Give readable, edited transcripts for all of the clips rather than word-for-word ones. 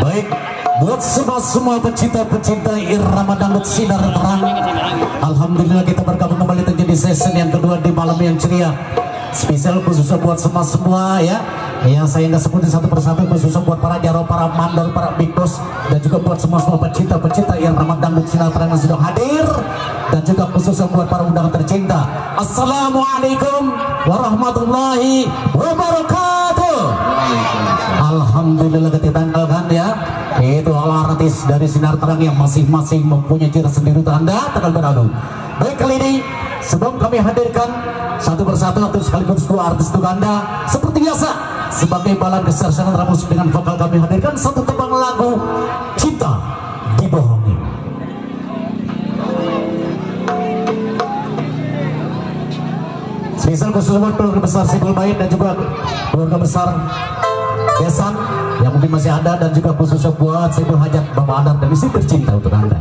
Baik, buat semua pecinta-pecinta irama dangdut sinar terang, alhamdulillah kita bergabung kembali terjadi season yang kedua di malam yang ceria. Spesial khususnya buat semua ya, yang saya nggak sebutin satu persatu, khususnya buat para jaro, para mandor, para big boss, dan juga buat semua pecinta-pecinta irama dangdut sinar terang yang sudah hadir, dan juga khususnya buat para undangan tercinta. Assalamualaikum warahmatullahi wabarakatuh. Alhamdulillah kita tanggalkan ya, itu artis dari sinar terang yang masing-masing mempunyai ciri sendiri untuk Anda tanggal berlalu. Baik, kali ini sebelum kami hadirkan satu persatu atau sekaligus dua artis untuk Anda, seperti biasa sebagai balan kesarsanan musik dengan vokal kami hadirkan satu tembang lagu Cinta Dibohongi. Spesial khusus buat keluarga besar Sipul Bait dan juga keluarga besar Besan yang mungkin masih ada, dan juga khususnya buat Sipul Hajat Bapak Adar dan istri tercinta untuk Anda.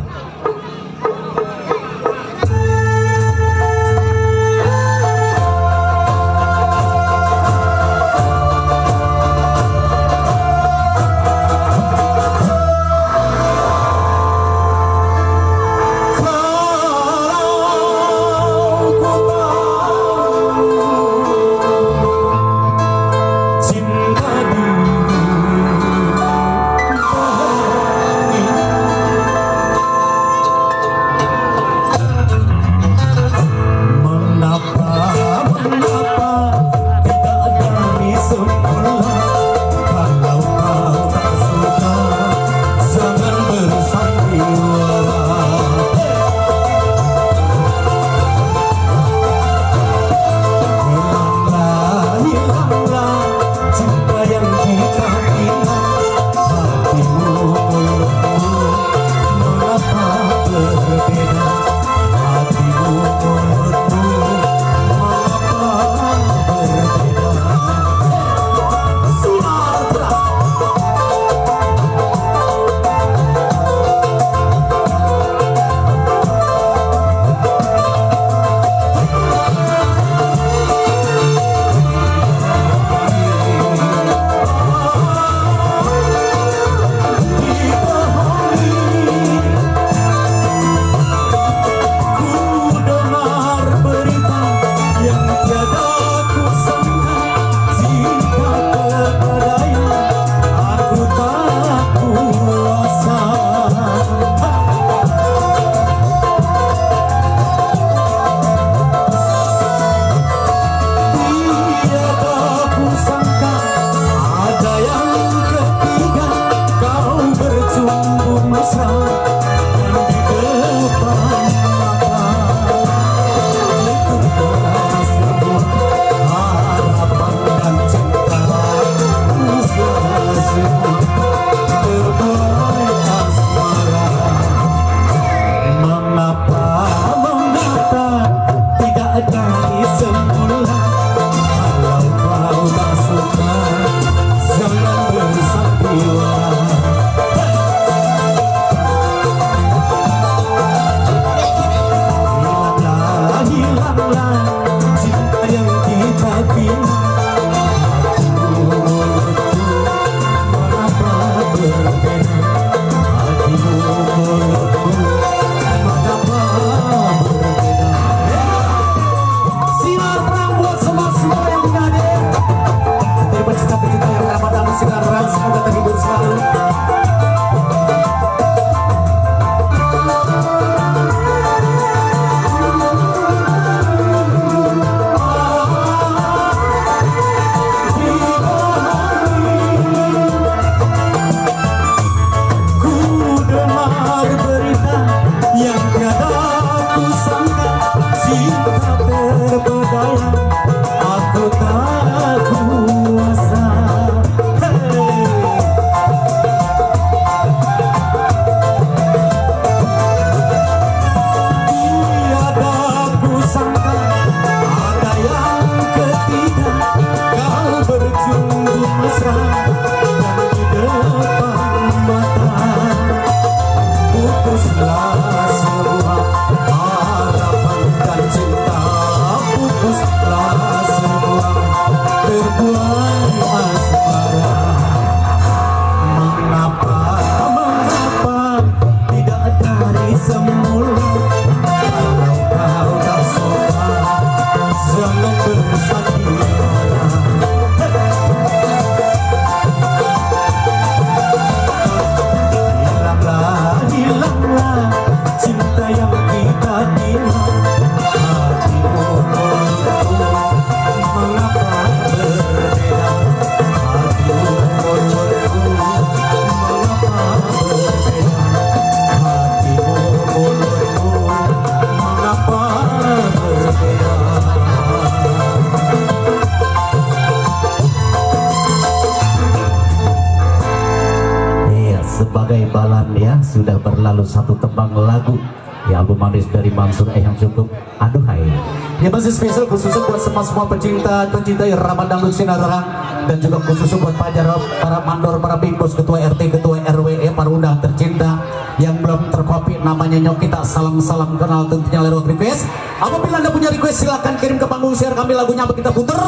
Aku tak kuasa. sebagai balan ya, sudah berlalu satu tembang lagu di album manis dari Mansur yang cukup aduhai. Ya masih spesial khusus buat semua pencinta irama dangdut sinar terang, dan juga khusus buat para mandor, para bingkos, ketua RT, ketua RW, para undang tercinta yang belum terkopi namanya nyok kita salam kenal tentunya lewat request. Apabila Anda punya request silahkan kirim ke panggung share kami, lagunya apa kita puter.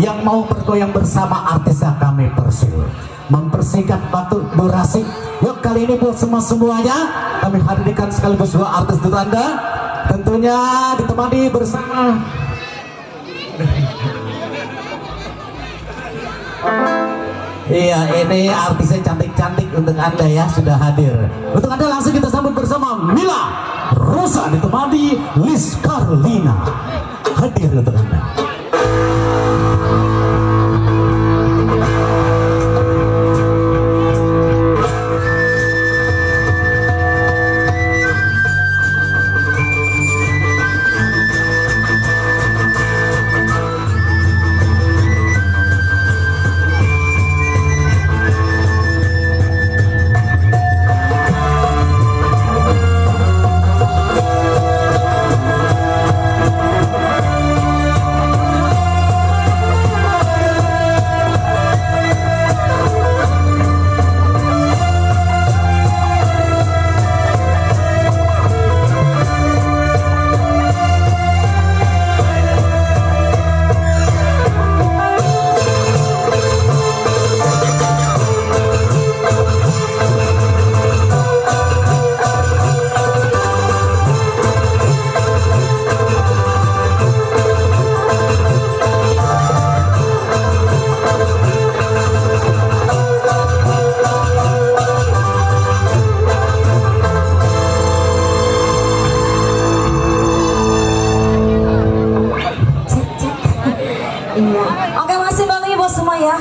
Yang mau bergoyang bersama artisnya kami persil mempersingkat waktu durasi. Yuk kali ini buat semuanya kami hadirkan sekaligus dua artis untuk Anda, tentunya ditemani bersama iya ini artisnya cantik-cantik untuk Anda ya, sudah hadir untuk Anda. Langsung kita sambut bersama Mila Rosa ditemani Liz Carlina, hadir untuk Anda.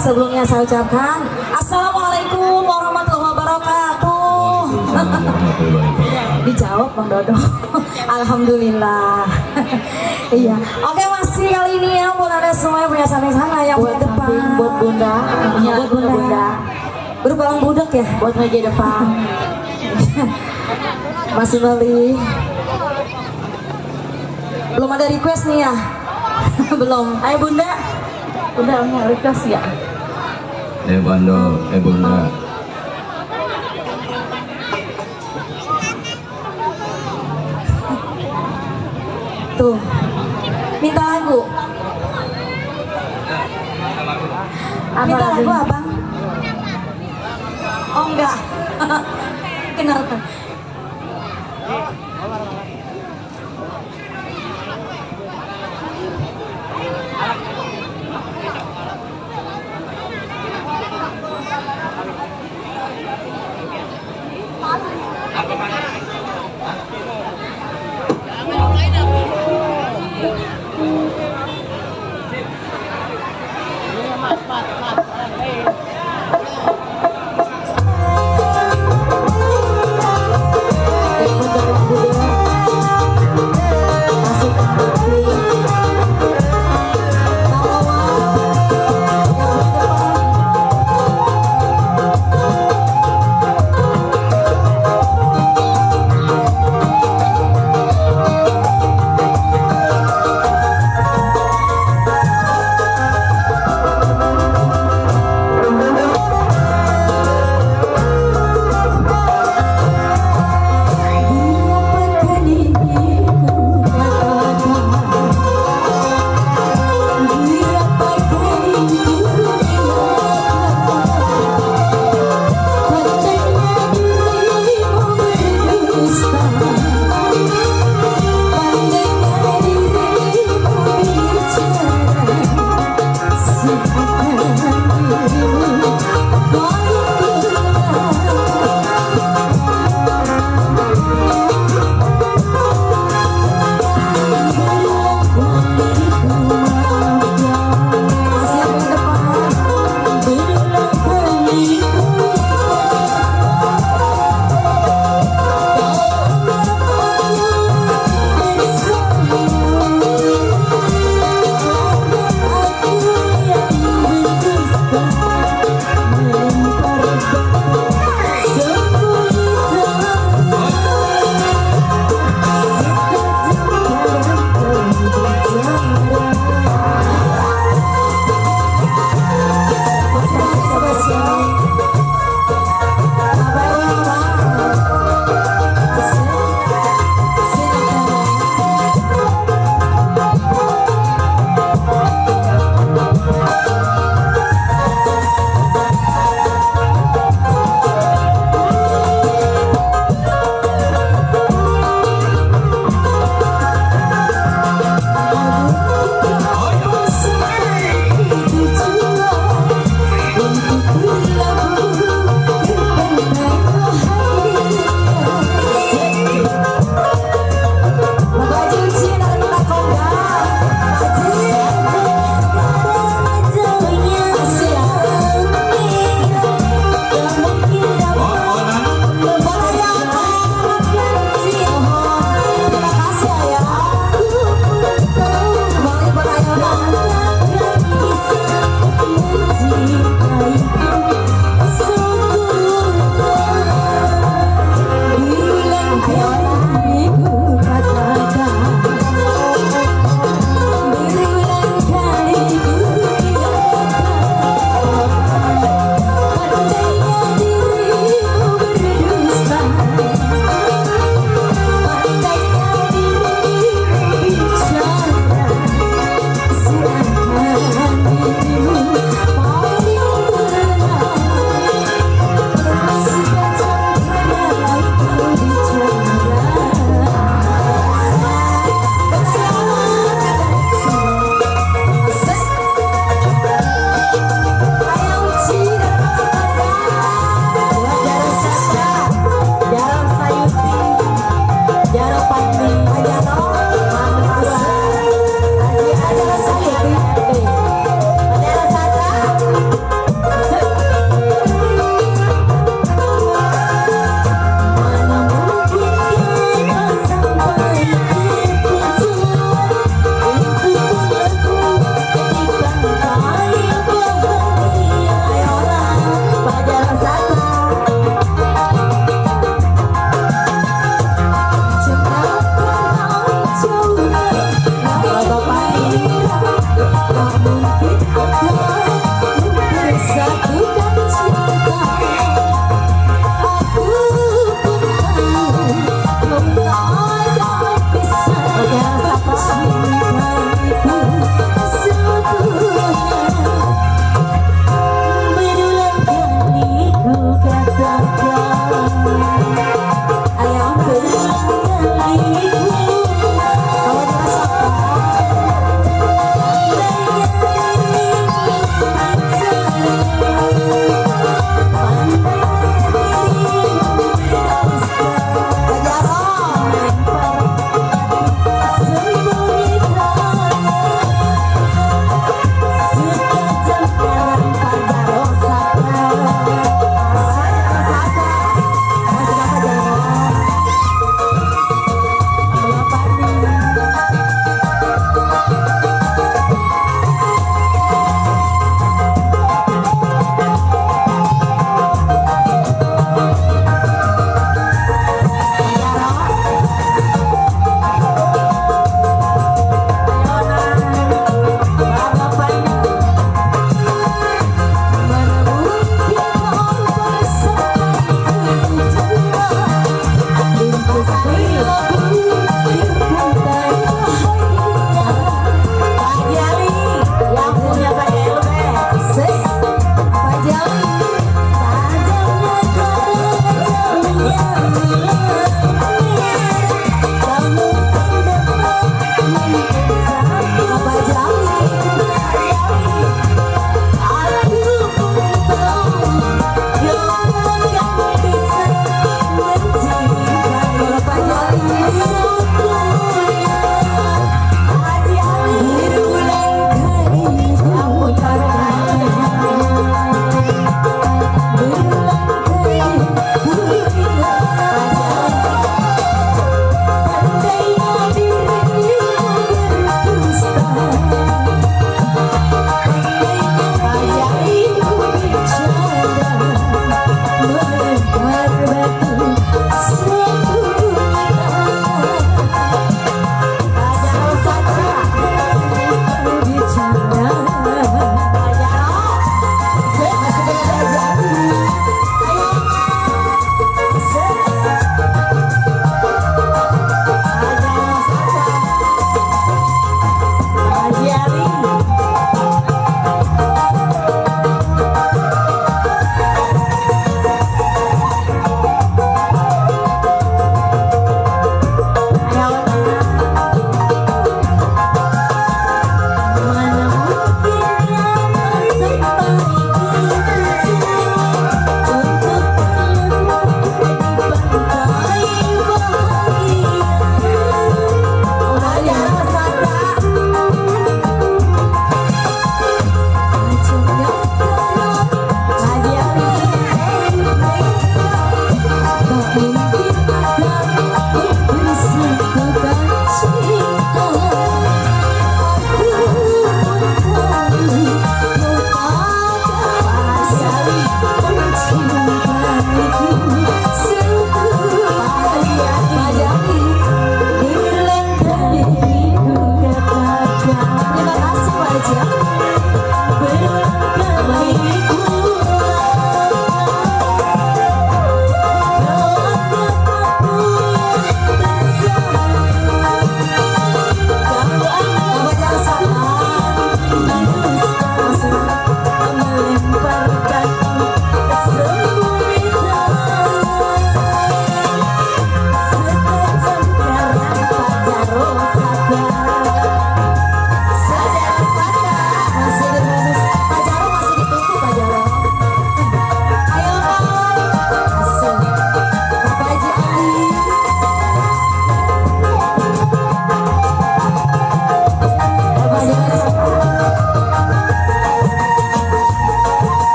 Sebelumnya saya ucapkan Assalamualaikum warahmatullahi wabarakatuh. Dijawab Bang Dodo. Alhamdulillah. Iya. Oke, masih kali ini ya buat Anda semua yang punya sana yang buat depan, buat bunda, buat bunda. Berbalang budak ya buat meja depan. Masih beli. Belum ada request nih ya. Belum. Ayo bunda. Udah punya request ya. Bunda. Tuh, minta lagu. Minta lagu apa? Oh enggak. Kenapa?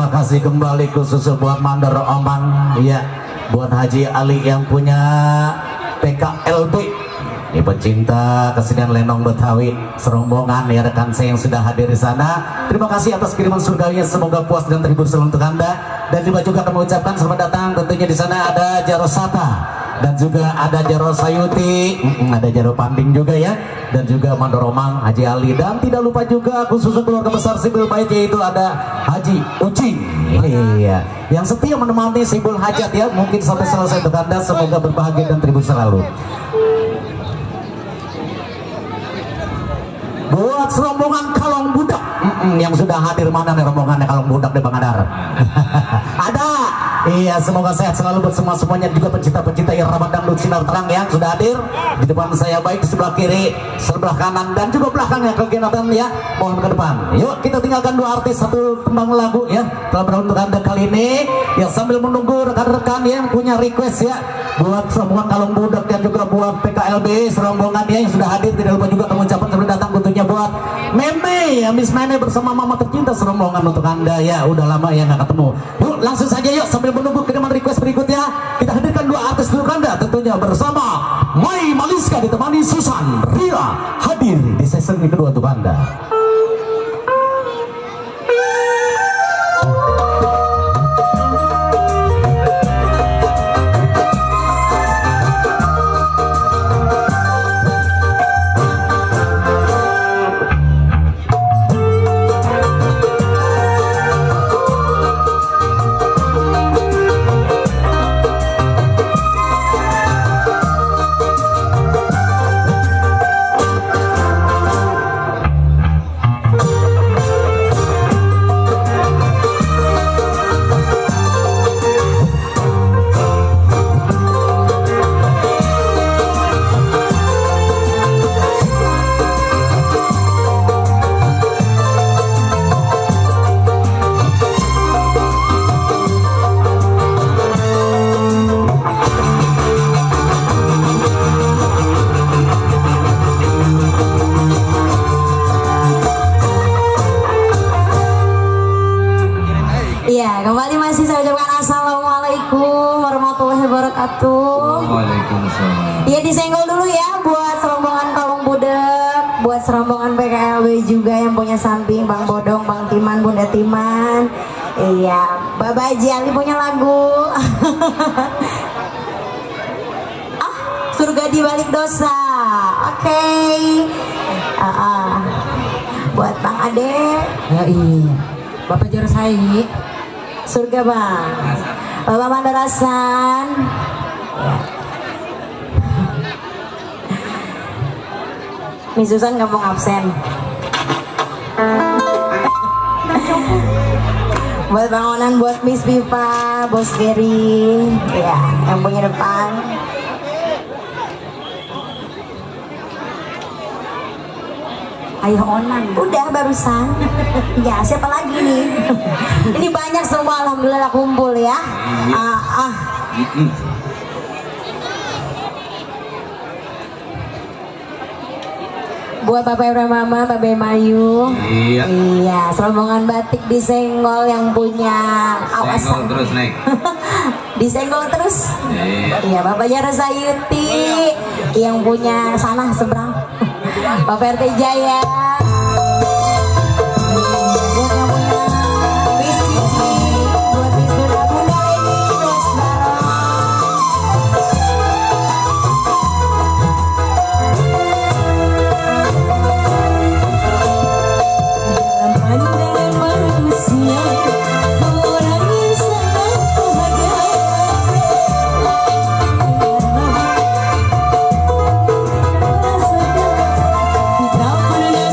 Terima kasih kembali khusus buat Mandor Oman, ya, buat Haji Ali yang punya PKLB. Ini pecinta kesenian lenong Betawi serombongan ya rekan saya yang sudah hadir di sana. Terima kasih atas kiriman surganya, semoga puas dan terhibur selalu untuk Anda. Dan juga kami ucapkan selamat datang tentunya di sana ada Jaro Sata dan juga ada Jaro Sayuti, ada Jaro Panding juga ya, dan juga Mandor Omang, Haji Ali, dan tidak lupa juga khusus keluarga besar Sibul Bait yaitu ada Haji Ucing. Iya, yang setia menemani Sibul Hajat ya, mungkin sampai selesai untuk Anda, semoga berbahagia dan terhibur selalu. Buat rombongan Kalong Budak yang sudah hadir, mana nih rombongannya Kalong Budak di Bangadar? Ada. Iya, semoga sehat selalu buat semuanya, juga pencinta-pencinta irama dangdut sinar terang yang sudah hadir di depan saya, baik di sebelah kiri, sebelah kanan, dan juga belakangnya kegiatan ya. Mohon ke depan. Yuk kita tinggalkan dua artis, satu tembang lagu ya telah beruntuk Anda kali ini. Ya, sambil menunggu rekan-rekan yang punya request ya, buat rombongan Kalong Budak dan juga buat PKLB serombongan ya yang sudah hadir. Tidak lupa juga kami ucapkan selamat datang tentunya buat Meme ya, Miss Mene bersama Mama tercinta serombongan untuk Anda ya. Udah lama ya nggak ketemu. Yuk langsung saja yuk, sambil menunggu kiriman request berikutnya, kita hadirkan dua artis untuk Anda tentunya bersama Mai Maliska ditemani Susan Rira hadir di season kedua untuk Anda. Kembali masih saya ucapkan assalamualaikum warahmatullahi wabarakatuh. Waalaikumsalam. Iya, disenggol dulu ya buat rombongan Kalong Budak, buat rombongan PKLB juga yang punya samping, Bang Bodong, Bang Timan, Bunda Timan. Iya, Baba Haji Ali punya lagu. Surga di balik dosa. Oke. Buat Bang Ade. Ya iya. Bapak Jaro Sayi. Surga Bang. Bapak Mandarasan. Ya. Miss Susan nggak mau absen. Buat Bang Onan, buat Miss Pipa, Bos Gary, ya yang punya depan. Ayo Onan, udah barusan. Ya siapa lagi nih? Ini banyak semua, alhamdulillah kumpul ya. Buat Bapak Ibrahim Mama, Bapak Mayu. Iya, serombongan batik disenggol yang punya awasan. Senggol terus nek. Disenggol terus. Iya, Bapak Jaro Sayuti yang punya sana seberang. Bapak RT Jaya. Buat yang punya Miss Cici, buat Miss Bunda Bunda ini terus bareng. Dalam pandangan manusia, orang yang sangat bahagia. Kita pernah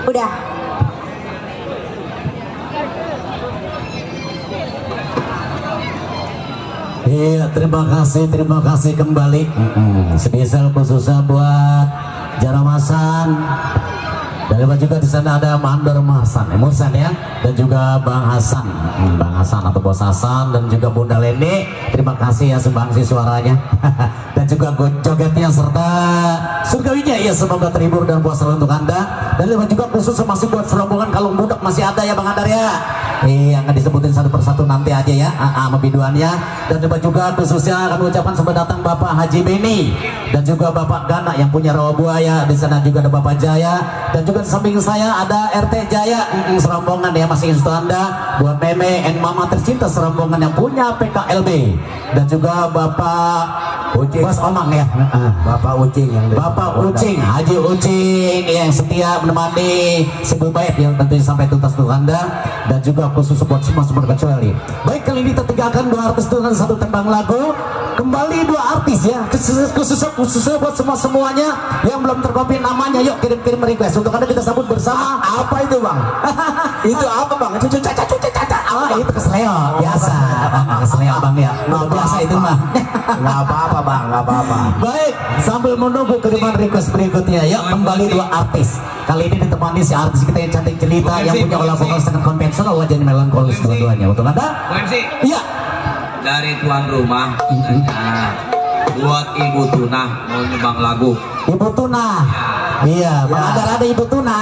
Udah. Iya, terima kasih kembali. Spesial khususnya buat Jaramasan. Dan juga di sana ada Mandor Hasan, Musan ya, dan juga Bang Hasan, Bang Hasan atau Bos Hasan, dan juga Bunda Leni. Terima kasih ya sumbangsi suaranya, dan juga jogetnya serta surgawinya ya. Semoga terhibur dan puas selalu untuk anda. Dan juga khusus masih buat serombongan Kalung Budak masih ada ya Bang Andar ya. Yang disebutin satu persatu nanti aja ya, sama biduannya. Dan juga khususnya kami ucapkan selamat datang Bapak Haji Beni dan juga Bapak Gana yang punya rawa buaya. Di sana juga ada Bapak Jaya, dan juga di samping saya ada RT Jaya, serombongan ya masih instu anda buat meme and mama tercinta serombongan yang punya PKLB, dan juga Bapak Ucing, Bos Omang ya, Bapak Ucing yang Bapak Ucing, Haji Ucing yang setia menemani sebelum baik yang tentunya sampai tuntas untuk anda. Dan juga khusus buat semua kecuali. Baik, kali ini kita tegakkan 2 artis dengan 1 tembang lagu. Kembali 2 artis ya, khususnya buat semuanya yang belum terkopi namanya. Yuk kirim request untuk anda kita sambut bersama. apa itu bang? Itu apa bang? Cucu caca. Itu kesleo biasa, kesleo bang ya. Biasa itu mah. Nggak apa-apa bang, nggak apa-apa. Baik, sambil menunggu kiriman request berikutnya, yuk kembali 2 artis. Kali ini ditemani si artis kita yang cantik jelita, yang punya olah vokal sangat konvensional, wajahnya melankolis dua-duanya. Untuk anda? Iya. Dari tuan rumah, buat Ibu Tuna mau nyumbang lagu. Ibu Tuna. Iya, Bang Andar ada Ibu Tuna.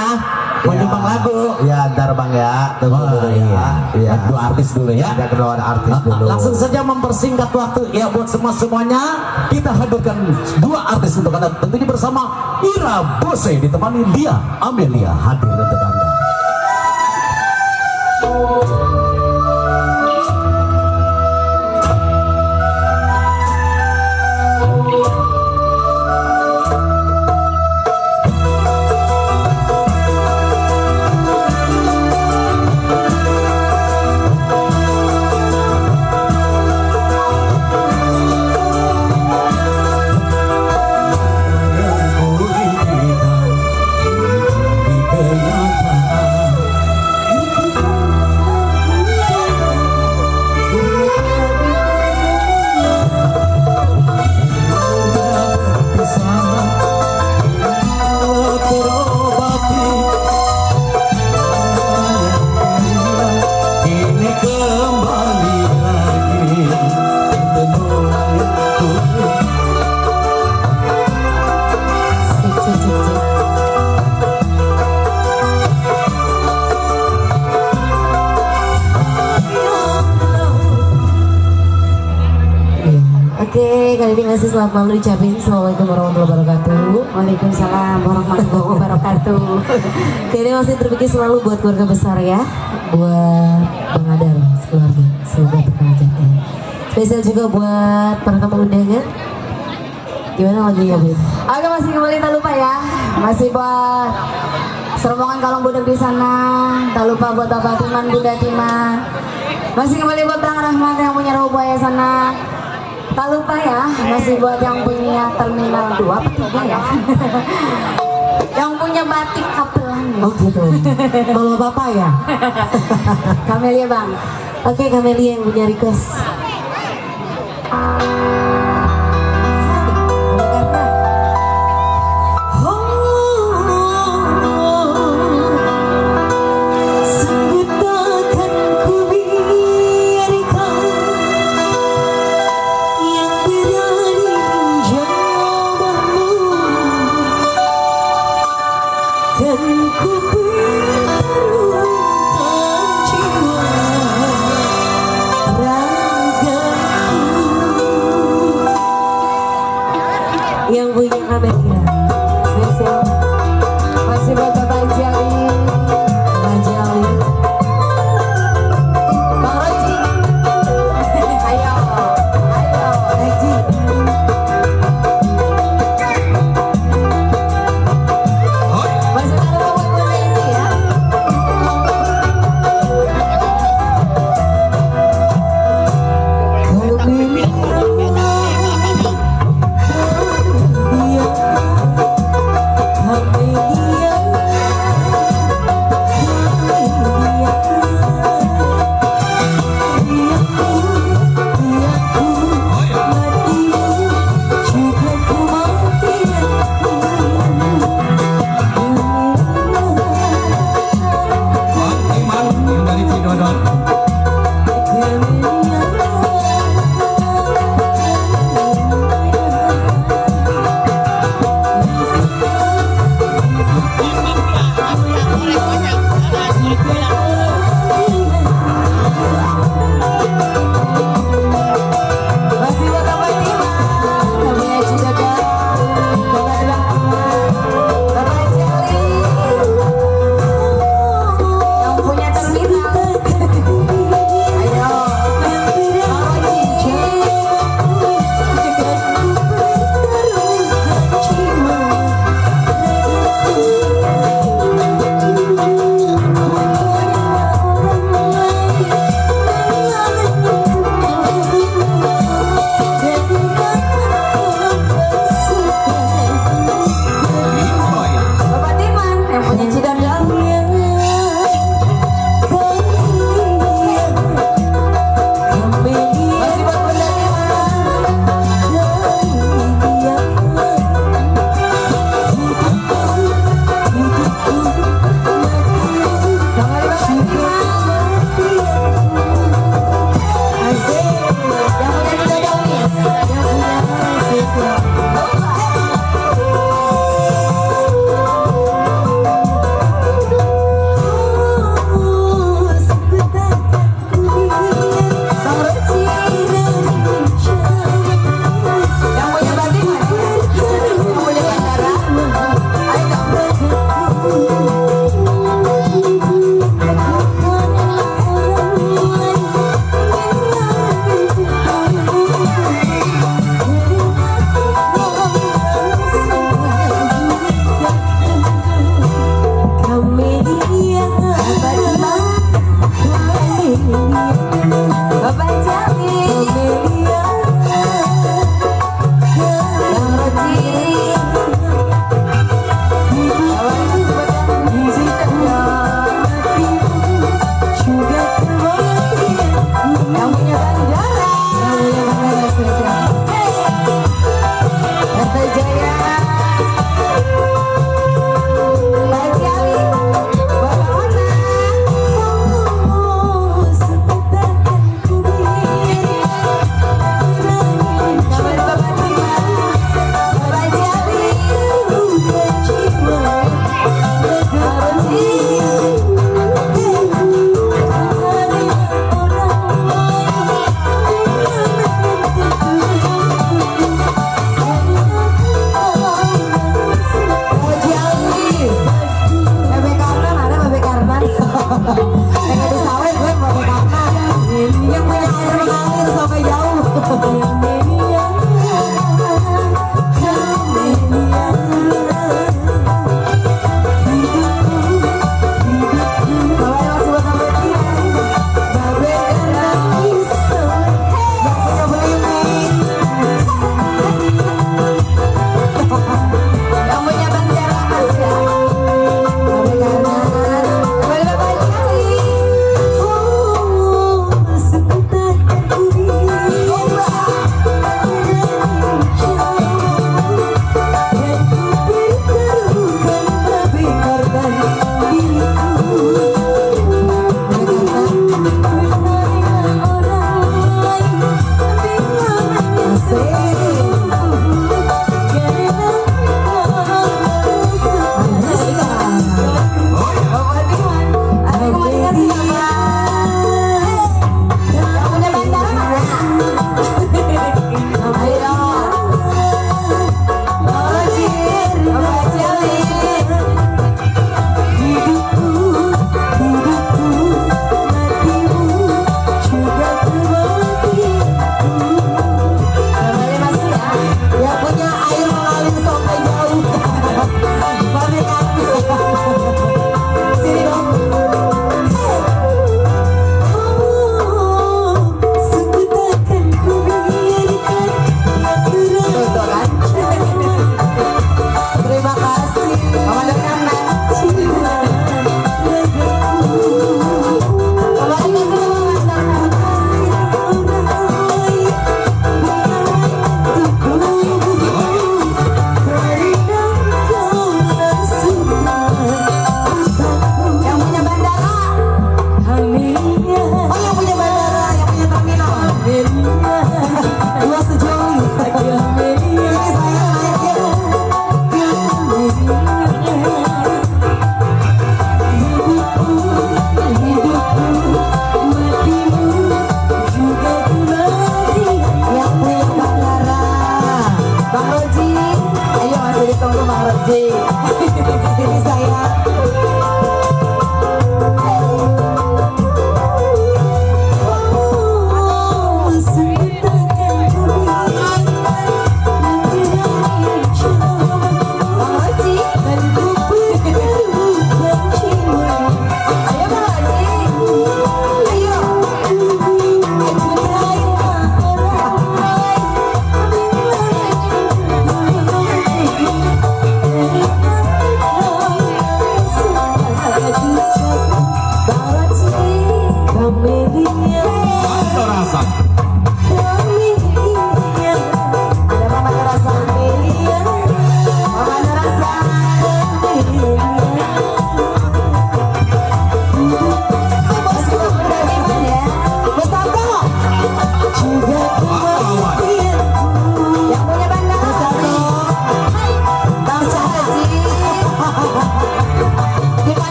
Mau nyumbang lagu. Iya, ntar bang ya. Tunggu dulu ya. Iya. 2 artis dulu ya. Ada kedua artis dulu. Langsung saja mempersingkat waktu ya buat semuanya. Kita hadirkan 2 artis untuk anda. Tentunya bersama Ira Bose ditemani Lia Amelia hadir untuk anda. Oke, kali ini masih selamat malam diucapin. Assalamualaikum warahmatullahi wabarakatuh. Waalaikumsalam warahmatullahi wabarakatuh. Kali ini masih terpikir selalu buat keluarga besar ya, buat Bang Adal keluarga, semoga berkelanjutan. Spesial juga buat para tamu undangan. Gimana lagunya, Bu? Oke, masih kembali, tak lupa ya, masih buat serombongan Kalung Budak di sana. Tak lupa buat Bapak Timan, Bunda Timan. Masih kembali buat Bang Rahmat yang punya rawa buaya sana. Tak lupa ya, masih buat yang punya Terminal 2 apa 3 ya. Yang punya batik kapelan. Oh gitu. Mama bapak ya? Kamelia bang. Oke, Kamelia yang punya request. Ragaku Pengen disawet gue mau makan. Yang punya air mengalir sampai jauh.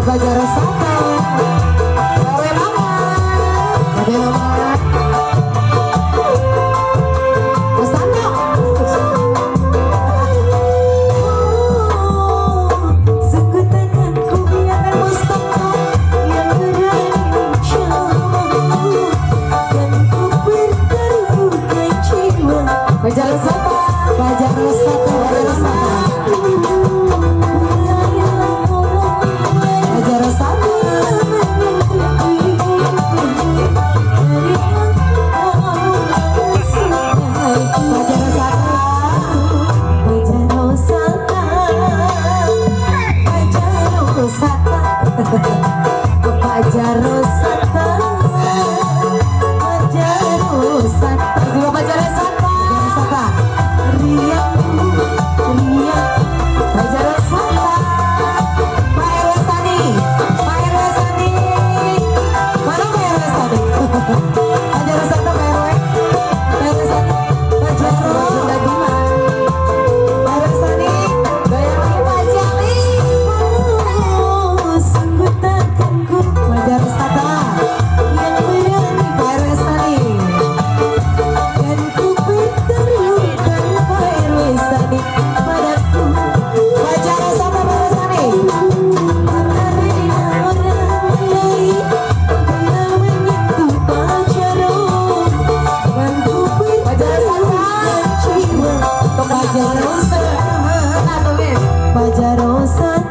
Fajar Sata. Bawe Mamat. Mas Tando. Suku tanganku biar Mustafa yang berani jamaku dan ku berterbuka jiwa. Fajar Sata. Fajar Sata. Fajar Sata. Fajar Sata. Fajar Sata. Fajar Sata. Juga Fajar Sata. Riangku, riang. Fajar Sata. Pak RW Sani. Pak RW Sani. Mana Pak RW Sani? Fajar Sata Pak RW. Pak RW Sani. Fajar sudah gimana? Pak RW Sani. Goyang lagi Pak Jali. Sungguh takkan ku Fajar Sata. yang berani Pak RW Sani. dan ku berterbuka Sani padaku. Fajar Sata Pak RW Sani. Karena orang lain bila menyentuh Pajaro dan ku Fajar Sata. berterbuka jiwa. Fajar Sata. Pajaro Sani.